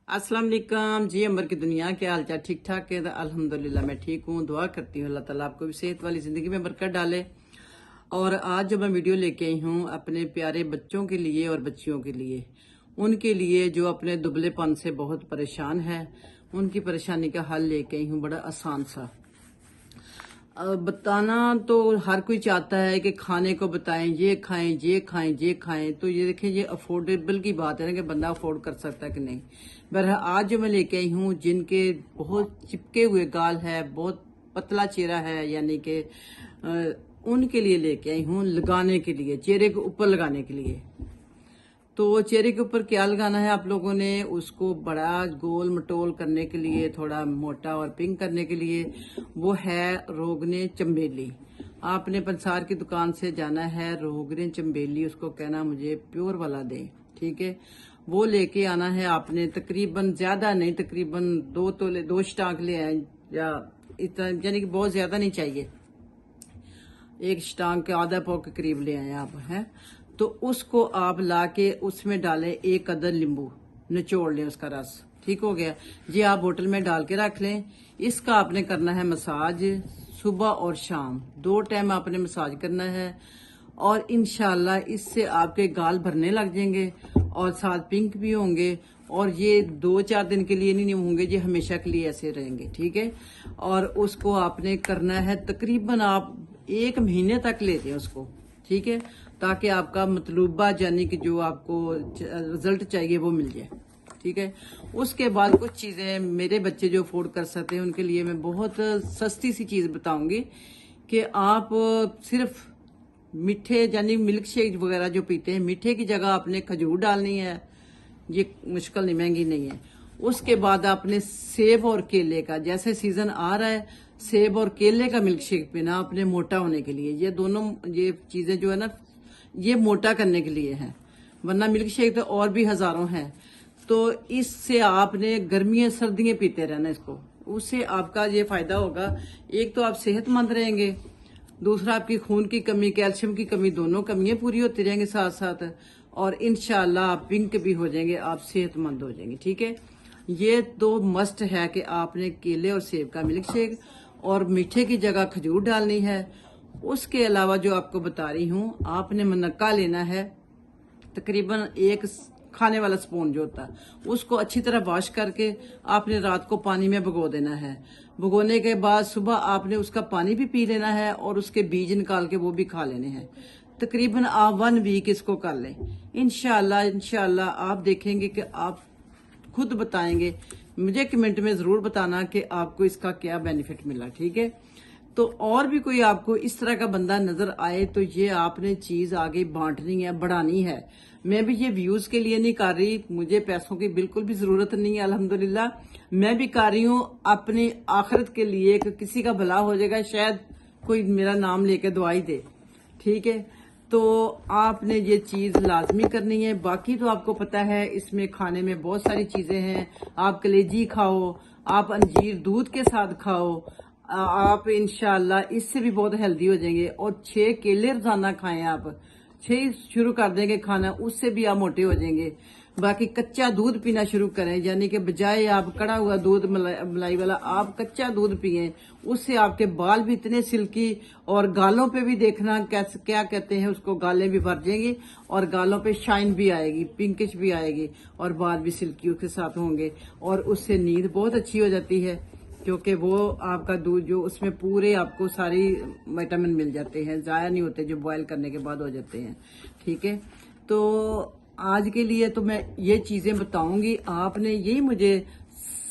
अस्सलाम वालेकुम जी। अंबर की दुनिया के हाल चाल ठीक ठाक है? अल्हम्दुलिल्लाह मैं ठीक हूँ। दुआ करती हूँ अल्लाह ताला आपको भी सेहत वाली जिंदगी में बरकत डाले। और आज जो मैं वीडियो लेके आई हूँ अपने प्यारे बच्चों के लिए और बच्चियों के लिए, उनके लिए जो अपने दुबलेपन से बहुत परेशान है, उनकी परेशानी का हल लेके आई हूँ बड़ा आसान सा। बताना तो हर कोई चाहता है कि खाने को बताएं, ये खाएं ये खाएं ये खाएं। तो ये देखें, ये अफोर्डेबल की बात है ना कि बंदा अफोर्ड कर सकता है कि नहीं। बहरहाल आज जो मैं लेके आई हूँ, जिनके बहुत चिपके हुए गाल है, बहुत पतला चेहरा है, यानी कि उनके लिए लेके आई हूँ, लगाने के लिए, चेहरे के ऊपर लगाने के लिए। तो चेहरे के ऊपर क्या लगाना है आप लोगों ने, उसको बड़ा गोल मटोल करने के लिए, थोड़ा मोटा और पिंक करने के लिए, वो है रोगने चंबेली। आपने पंसार की दुकान से जाना है, रोगने चंबेली, उसको कहना मुझे प्योर वाला दे, ठीक है। वो लेके आना है आपने, तकरीबन ज्यादा नहीं, तकरीबन 2 तोले 2 स्टाक ले आए, या इतना, यानी कि बहुत ज्यादा नहीं चाहिए, 1 स्टाक के आधा पाव के करीब ले आए आप, हैं। तो उसको आप लाके उसमें डालें 1 अदद नींबू, निचोड़ लें उसका रस, ठीक हो गया। ये आप बोतल में डाल के रख लें। इसका आपने करना है मसाज, सुबह और शाम 2 टाइम आपने मसाज करना है। और इंशाल्लाह इससे आपके गाल भरने लग जाएंगे और साथ पिंक भी होंगे। और ये 2-4 दिन के लिए नहीं होंगे, ये हमेशा के लिए ऐसे रहेंगे, ठीक है। और उसको आपने करना है तकरीबन आप 1 महीने तक लेते हैं उसको, ठीक है, ताकि आपका मतलूबा यानी कि जो आपको रिजल्ट चाहिए वो मिल जाए, ठीक है। उसके बाद कुछ चीजें मेरे बच्चे जो अफोर्ड कर सकते हैं उनके लिए मैं बहुत सस्ती सी चीज बताऊंगी कि आप सिर्फ मीठे यानी मिल्क शेक वगैरह जो पीते हैं, मीठे की जगह आपने खजूर डालनी है। ये मुश्किल नहीं, महंगी नहीं है। उसके बाद आपने सेब और केले का, जैसे सीजन आ रहा है, सेब और केले का मिल्क शेक पीना आपने मोटा होने के लिए। ये दोनों ये चीजें जो है ना, ये मोटा करने के लिए है, वरना मिल्क शेक तो और भी हजारों हैं। तो इससे आपने गर्मियां सर्दियां पीते रहना इसको, उससे आपका ये फायदा होगा। एक तो आप सेहतमंद रहेंगे, दूसरा आपकी खून की कमी, कैल्शियम की कमी, दोनों कमियां पूरी होती रहेंगी साथ साथ। और इंशाल्लाह आप पिंक भी हो जाएंगे, आप सेहतमंद हो जाएंगे, ठीक है। ये तो मस्ट है कि आपने केले और सेब का मिल्क शेक, और मीठे की जगह खजूर डालनी है। उसके अलावा जो आपको बता रही हूँ, आपने मनक्का लेना है, तकरीबन 1 खाने वाला स्पून जो होता है, उसको अच्छी तरह वॉश करके आपने रात को पानी में भिगो देना है। भिगोने के बाद सुबह आपने उसका पानी भी पी लेना है और उसके बीज निकाल के वो भी खा लेने हैं। तकरीबन आप 1 वीक इसको कर लें। इंशाल्लाह आप देखेंगे कि आप खुद बताएंगे, मुझे कमेंट में जरूर बताना कि आपको इसका क्या बेनिफिट मिला, ठीक है। तो और भी कोई आपको इस तरह का बंदा नजर आए तो ये आपने चीज आगे बांटनी है, बढ़ानी है। मैं भी ये व्यूज के लिए नहीं कर रही, मुझे पैसों की बिल्कुल भी जरूरत नहीं है, अल्हम्दुलिल्लाह। मैं भी कर रही हूँ अपनी आखिरत के लिए, कि किसी का भला हो जाएगा, शायद कोई मेरा नाम लेके दुआई दे, ठीक है। तो आपने ये चीज लाजमी करनी है। बाकी तो आपको पता है इसमें खाने में बहुत सारी चीजें हैं। आप कलेजी खाओ, आप अंजीर दूध के साथ खाओ, आप इंशाल्लाह इससे भी बहुत हेल्दी हो जाएंगे। और 6 केले रोजाना खाएं आप, 6 शुरू कर देंगे खाना, उससे भी आप मोटे हो जाएंगे। बाकी कच्चा दूध पीना शुरू करें, यानी कि बजाय आप कड़ा हुआ दूध मलाई वाला, आप कच्चा दूध पिए, उससे आपके बाल भी इतने सिल्की, और गालों पे भी देखना कैसे क्या कहते हैं उसको, गालें भी भर जाएंगी और गालों पे शाइन भी आएगी, पिंकिश भी आएगी, और बाल भी सिल्की उसके साथ होंगे। और उससे नींद बहुत अच्छी हो जाती है, क्योंकि वो आपका दूध जो उसमें पूरे आपको सारी विटामिन मिल जाते हैं, जाया नहीं होते, जो बॉयल करने के बाद हो जाते हैं, ठीक है। तो आज के लिए तो मैं ये चीजें बताऊंगी। आपने यही मुझे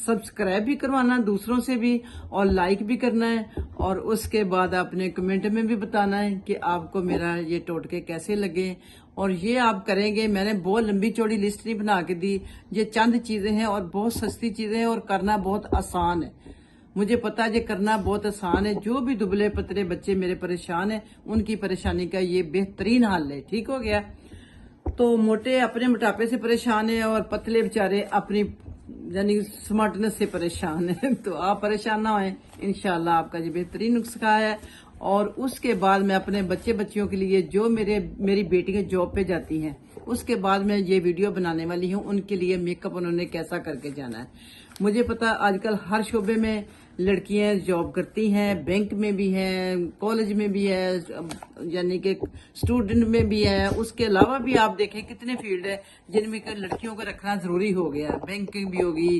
सब्सक्राइब भी करवाना दूसरों से भी, और लाइक भी करना है। और उसके बाद आपने कमेंट में भी बताना है कि आपको मेरा ये टोटके कैसे लगे। और ये आप करेंगे, मैंने बहुत लंबी चौड़ी लिस्ट नहीं बना के दी, ये चंद चीजें हैं और बहुत सस्ती चीजें हैं, और करना बहुत आसान है। मुझे पता है ये करना बहुत आसान है। जो भी दुबले पतले बच्चे मेरे परेशान हैं, उनकी परेशानी का ये बेहतरीन हल है, ठीक हो गया। तो मोटे अपने मोटापे से परेशान है, और पतले बेचारे अपनी यानी स्मार्टनेस से परेशान है। तो आप परेशान ना होए, इंशाल्लाह आपका ये बेहतरीन नुस्खा है। और उसके बाद मैं अपने बच्चे बच्चियों के लिए, जो मेरी बेटियां जॉब पे जाती हैं, اس کے بعد میں یہ ویڈیو بنانے والی ہوں ان کے لیے میک اپ انہوں نے کیسا کر کے جانا ہے. مجھے پتا آج کل ہر شعبے میں لڑکیاں جاب کرتی ہیں, بینک میں بھی ہیں, کالج میں بھی ہے, یعنی کہ اسٹوڈنٹ میں بھی ہے. اس کے علاوہ بھی آپ دیکھیں کتنے فیلڈ ہیں جن میں کہ لڑکیوں کو رکھنا ضروری ہو گیا. بینکنگ بھی ہوگی,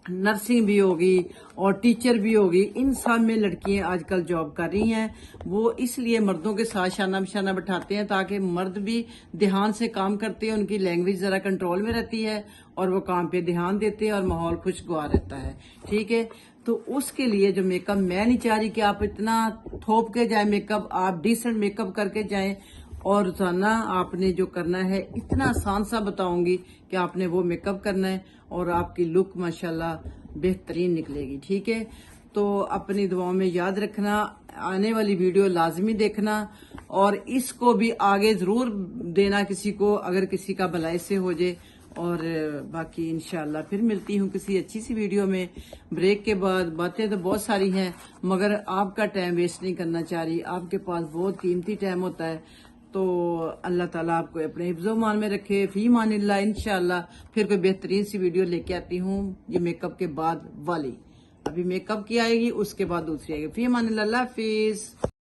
نرسنگ بھی ہوگی اور ٹیچر بھی ہوگی. ان سب میں لڑکیاں آج کل جاب کر رہی ہیں. وہ اس لیے مردوں کے ساتھ شانہ بشانہ بٹھاتے ہیں تاکہ مرد بھی دھیان سے کام کرتے ہیں, ان کی لینگویج ذرا کنٹرول میں رہتی ہے اور وہ کام پہ دھیان دیتے ہیں اور ماحول خوشگوار رہتا ہے. ٹھیک ہے, تو اس کے لیے جو میک اپ, میں نہیں چاہ رہی کہ آپ اتنا تھوپ کے جائیں میک اپ, آپ ڈیسنٹ میک اپ کر کے جائیں. اور روزانہ آپ نے جو کرنا ہے اتنا آسان سا بتاؤں گی کہ آپ نے وہ میک اپ کرنا ہے اور آپ کی لک ماشاءاللہ بہترین نکلے گی. ٹھیک ہے, تو اپنی دعاؤں میں یاد رکھنا, آنے والی ویڈیو لازمی دیکھنا اور اس کو بھی آگے ضرور دینا کسی کو اگر کسی کا بھلائی سے ہو جائے. اور باقی انشاءاللہ پھر ملتی ہوں کسی اچھی سی ویڈیو میں. بریک کے بعد باتیں تو بہت ساری ہیں مگر آپ کا ٹائم ویسٹ نہیں کرنا چاہ رہی, آپ کے پاس بہت قیمتی ٹائم ہوتا ہے. تو اللہ تعالیٰ آپ کو اپنے حفظ و امان میں رکھے. فی امان اللہ. انشاءاللہ پھر کوئی بہترین سی ویڈیو لے کے آتی ہوں یہ میک اپ کے بعد والی. ابھی میک اپ کی آئے گی, اس کے بعد دوسری آئے گی. فی امان اللہ. اللہ حافظ.